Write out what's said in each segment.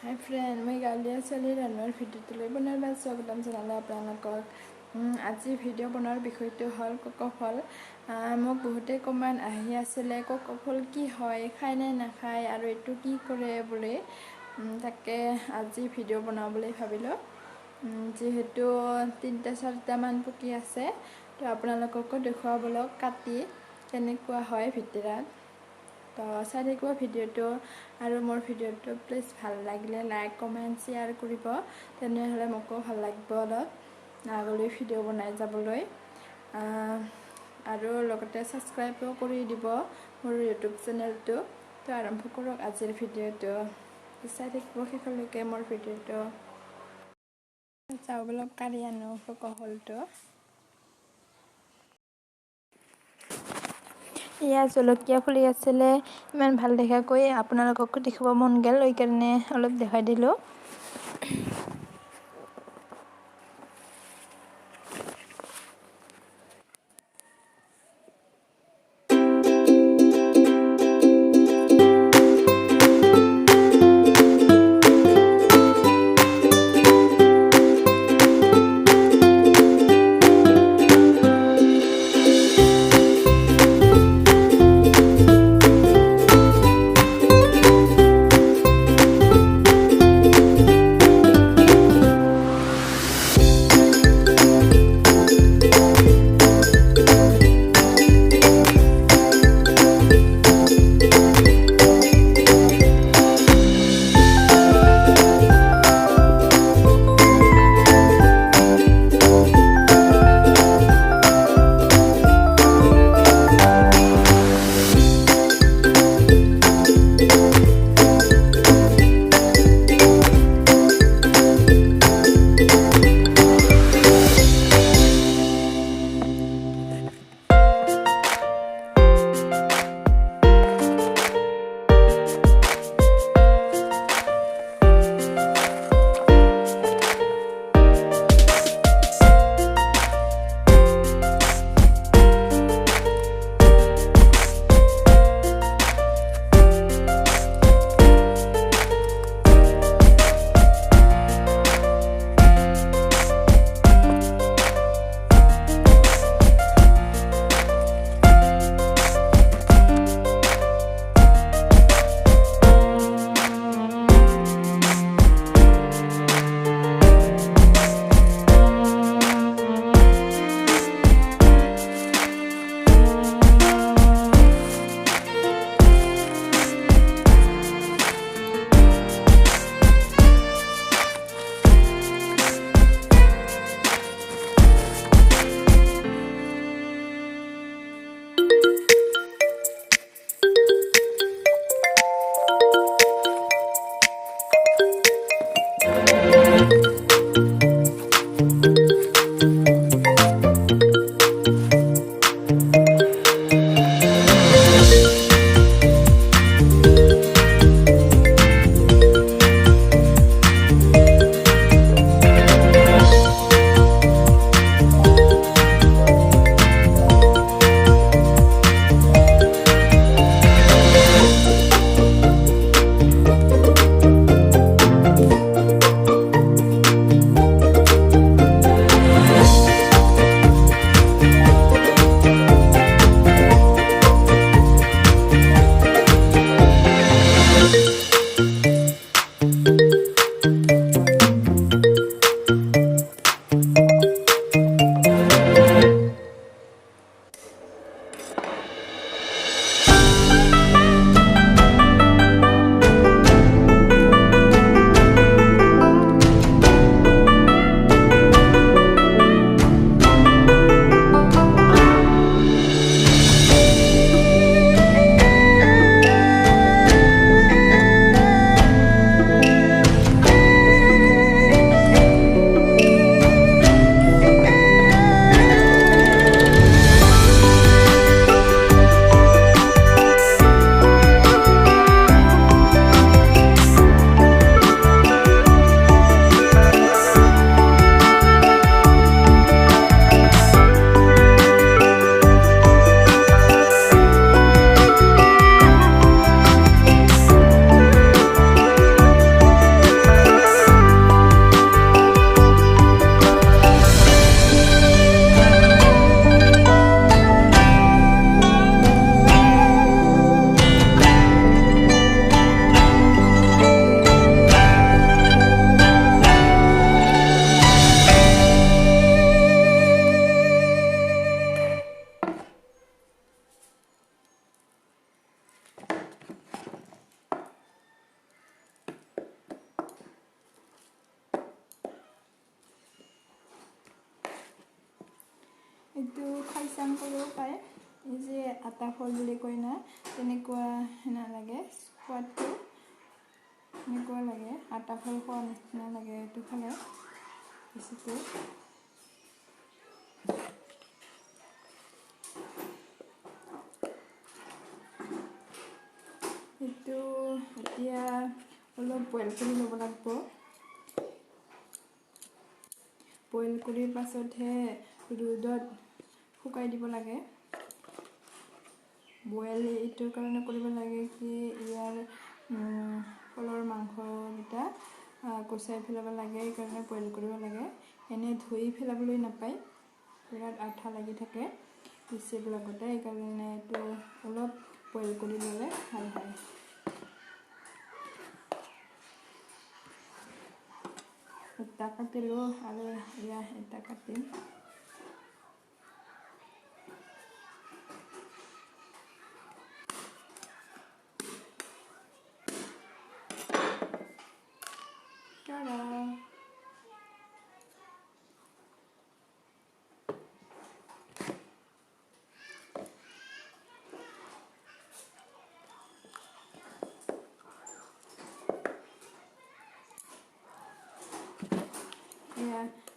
Hi friend मैं गालिया चली रान्नार video पुनर्बार स्वागतम जनालो आपलोকক আজি ভিডিঅ' বনোৱাৰ বিষয়টো হ'ল কোকোফল মোক বহুতে কমেণ্ট আহি আছিলে কোকোফল কি হয় খায় নে নাখায় আৰু এইটো কি কৰে বুলি তাকে আজি ভিডিঅ' বনাবলৈ ভাবিলোঁ যেহেতু 3-4টা মান পকি আছে তো আপোনালোককো দেখুৱাবলৈ কাটি কেনেকুৱা হয় ভিতৰত তো চাই থাকিব ভিডিঅ'টো আৰু মোৰ ভিডিঅ'টো প্লিজ ভাল লাগিলে লাইক কমেণ্ট শ্বেয়াৰ কৰিব তেনেহ'লে মোকো ভাল লাগিব অলপ আগলৈ ভিডিঅ' বনাই যাবলৈ আৰু লগতে ছাবস্ক্ৰাইবো কৰি দিব মোৰ ইউটিউব চেনেলটো তো আৰম্ভ কৰক আজিৰ ভিডিঅ'টো চাই থাকিব শেষলৈকে মোৰ ভিডিঅ'টো চাওঁ অলপ কাঢ়ি আনো কোকোফলটো ইয়া জলকীয়া ফুলি আছিলে ইমান ভাল দেখাকৈ আপোনালোককো দেখিব মন গ'ল এই কাৰণে অলপ দেখাই দিলোঁ চাং কৰিও পায় এই যে আটা ফল বুলি কয় না তেনেকুৱা নালাগে সোৱাদটো এনেকুৱা লাগে আটা ফল খোৱা নিচিনা লাগে এইটো খালে বেছিকৈ এইটো এতিয়া অলপ বইল কৰি ল'ব লাগিব বইল কৰি পাছতহে ৰ'দত শুকাই দিব লাগে বইল এইটোৰ কাৰণে কৰিব লাগে কি ইয়াৰ ফলৰ মাংসকেইটা গুচাই পেলাব লাগে সেইকাৰণে বইল কৰিব লাগে এনে ধুই পেলাবলৈ নাপায় বিৰাট আঠা লাগি থাকে পিচিবিলাকতে সেইকাৰণে এইটো অলপ বইল কৰি ল'লে ভাল হয় এটা কাটিলোঁ আৰু এটা কাটিম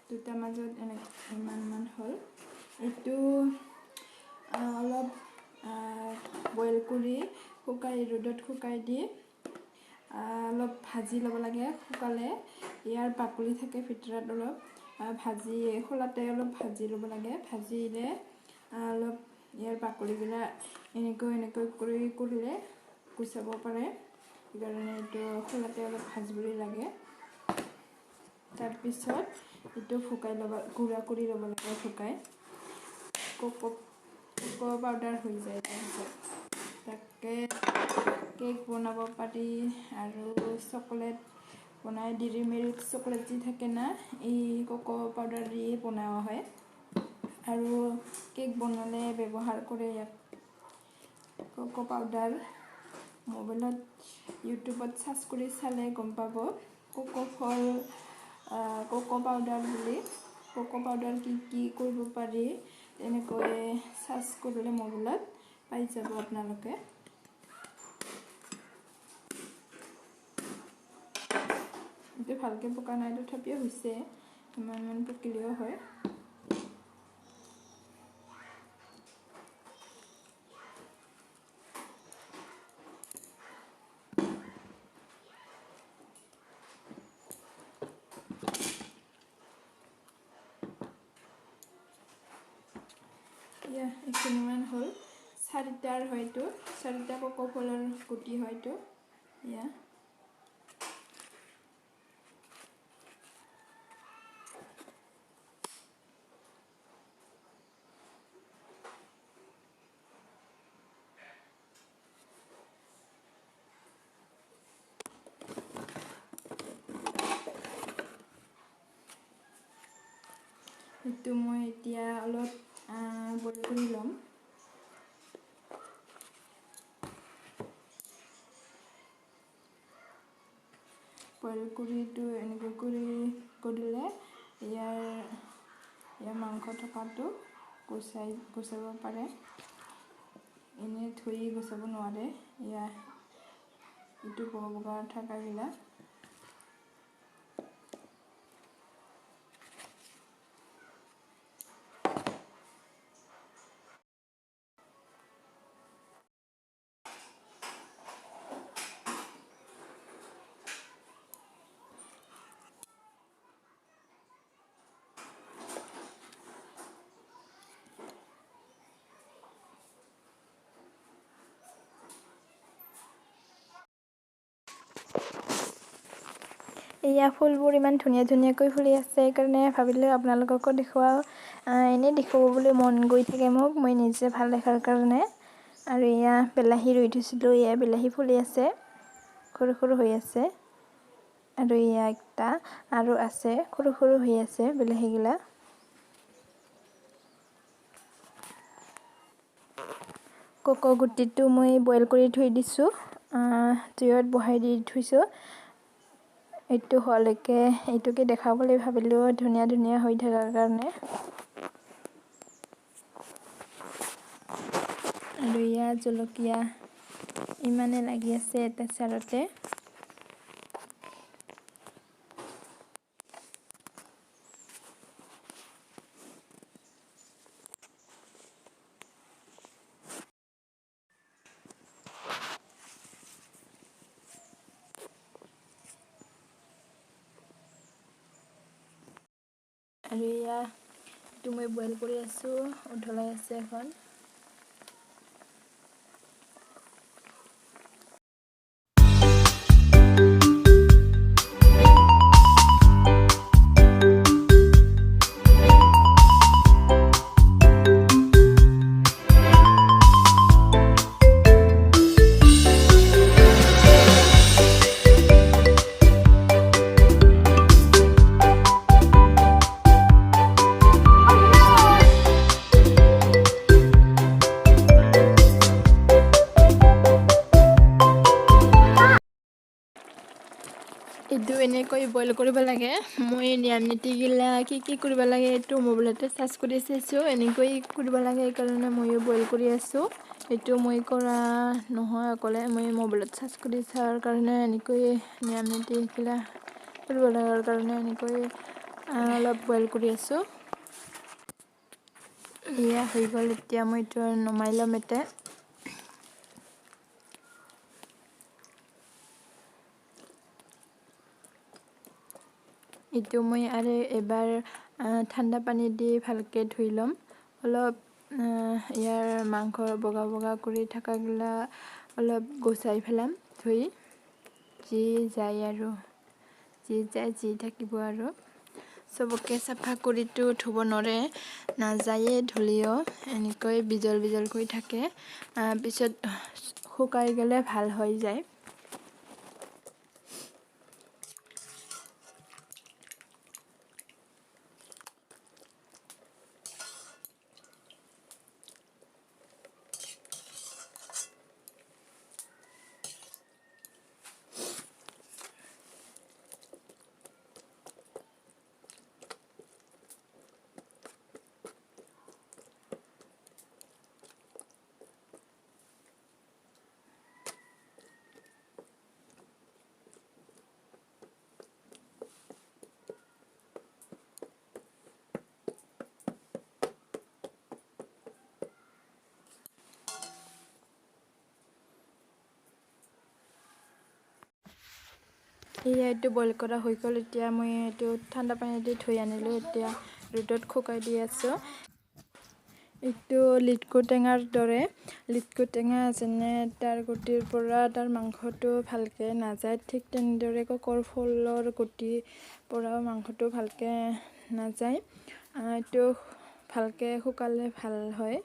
দুটাৰ মাজত ইমান হ'ল এইটো অলপ বইল কৰি ৰ'দত শুকাই দি অলপ ভাজি ল'ব লাগে শুকালে ইয়াৰ বাকলি থাকে ভিতৰত অলপ ভাজি খোলাতে অলপ ভাজি ল'ব লাগে ভাজিলে অলপ ইয়াৰ বাকলিবিলাক এনেকৈ কৰিলে গুচাব পাৰে সেইকাৰণে এইটো খোলাতে অলপ ভাজিবলৈ লাগে তাৰপিছত এইটো শুকাই ল'ব গুড়া কৰি ল'ব লাগে শুকাই কোকো পাউডাৰ হৈ যায় তাৰপিছত তাকে কেক বনাব পাৰি আৰু চকলেট বনাই ডেইৰী মিল্ক চকলেট যি থাকে না এই কোকো পাউডাৰ দি বনোৱা হয় আৰু কেক বনালে ব্যৱহাৰ কৰে ইয়াত কোকো পাউডাৰ মোবাইলত ইউটিউবত চাৰ্চ কৰি চালে গম পাব কোকো পাউডাৰ বুলি কোকো পাউডাৰ কি কৰিব পাৰি এনেকৈ চাৰ্চ কৰিলে মোবাইলত পাই যাব আপোনালোকে এইটো ভালকৈ পকা নাই তথাপিও হৈছে ইমান পকিলেও হয় এইখিনিমান হ'ল 4টাৰ হয়তো 4টা কোকো ফলৰ গুটি হয়তো এইটো মই এতিয়া অলপ বইল কৰি ল'ম বইল কৰিটো এনেকৈ কৰিলে ইয়াৰ মাংস থকাটো গুচাব পাৰে এনে ধুই গুচাব নোৱাৰে এইটো বগা থকাবিলাক এয়া ফুলবোৰ ইমান ধুনীয়াকৈ ফুলি আছে সেইকাৰণে ভাবিলোঁ আপোনালোককো দেখুৱাওঁ এনেই দেখুৱাব বুলি মন গৈ থাকে মই নিজে ভাল দেখাৰ কাৰণে আৰু এয়া বিলাহী ৰুই থৈছিলোঁ এয়া বিলাহী ফুলি আছে সৰু হৈ আছে আৰু এয়া একটা আৰু আছে সৰু হৈ আছে বিলাহীগিলা কোকো গুটিটো মই বইল কৰি থৈ দিছোঁ জুইত বহাই দি থৈছোঁ এইটো হ'লকে এইটোকে দেখাবলৈ ভাবিলোঁ ধুনীয়া হৈ থকাৰ কাৰণে আৰু ইয়াত জলকীয়া ইমানে লাগি আছে এটা চাৰতে। আৰু এইটো মই বইল কৰি আছোঁ, উতলাই আছে এখন। এইটো এনেকৈ বইল কৰিব লাগে। মই নিয়ম নীতিগিলা কি কৰিব লাগে এইটো মোবাইলতে চাৰ্চ কৰি চাইছোঁ। এনেকৈ কৰিব লাগে, সেইকাৰণে ময়ো বইল কৰি আছোঁ। এইটো মই কৰা নহয় অকলে, মই মোবাইলত চাৰ্চ কৰি চোৱাৰ কাৰণে এনেকৈ নিয়ম নীতিগিলা কৰিব লগাৰ কাৰণে এনেকৈ অলপ বইল কৰি আছোঁ। এয়া হৈ গ'ল, এতিয়া মই এইটো নমাই ল'ম এতিয়া। এইটো মই আৰু এবাৰ ঠাণ্ডা পানী দি ভালকৈ ধুই ল'ম। অলপ ইয়াৰ মাংস বগা বগা কৰি থাকাগিলা অলপ গুচাই পেলাম ধুই। যি যায় যি থাকিব আৰু চবকে চাফা কৰিতো ধুব নোৱাৰে, নাযায়ে ধুলেও এনেকৈ বিজল বিজলকৈ থাকে। পিছত শুকাই গ'লে ভাল হৈ যায়। এইটো বইল কৰা হৈ গ'ল। এতিয়া মই এইটো ঠাণ্ডা পানী দি ধুই আনিলোঁ, এতিয়া ৰ'দত শুকাই দি আছোঁ। এইটো লিটকু টেঙাৰ দৰে, লিটকু টেঙা যেনে তাৰ গুটিৰ পৰা তাৰ মাংসটো ভালকৈ নাযায়, ঠিক তেনেদৰে ককৰ ফুলৰ গুটিৰ পৰাও মাংসটো ভালকৈ নাযায়। এইটো ভালকৈ শুকালে ভাল হয়।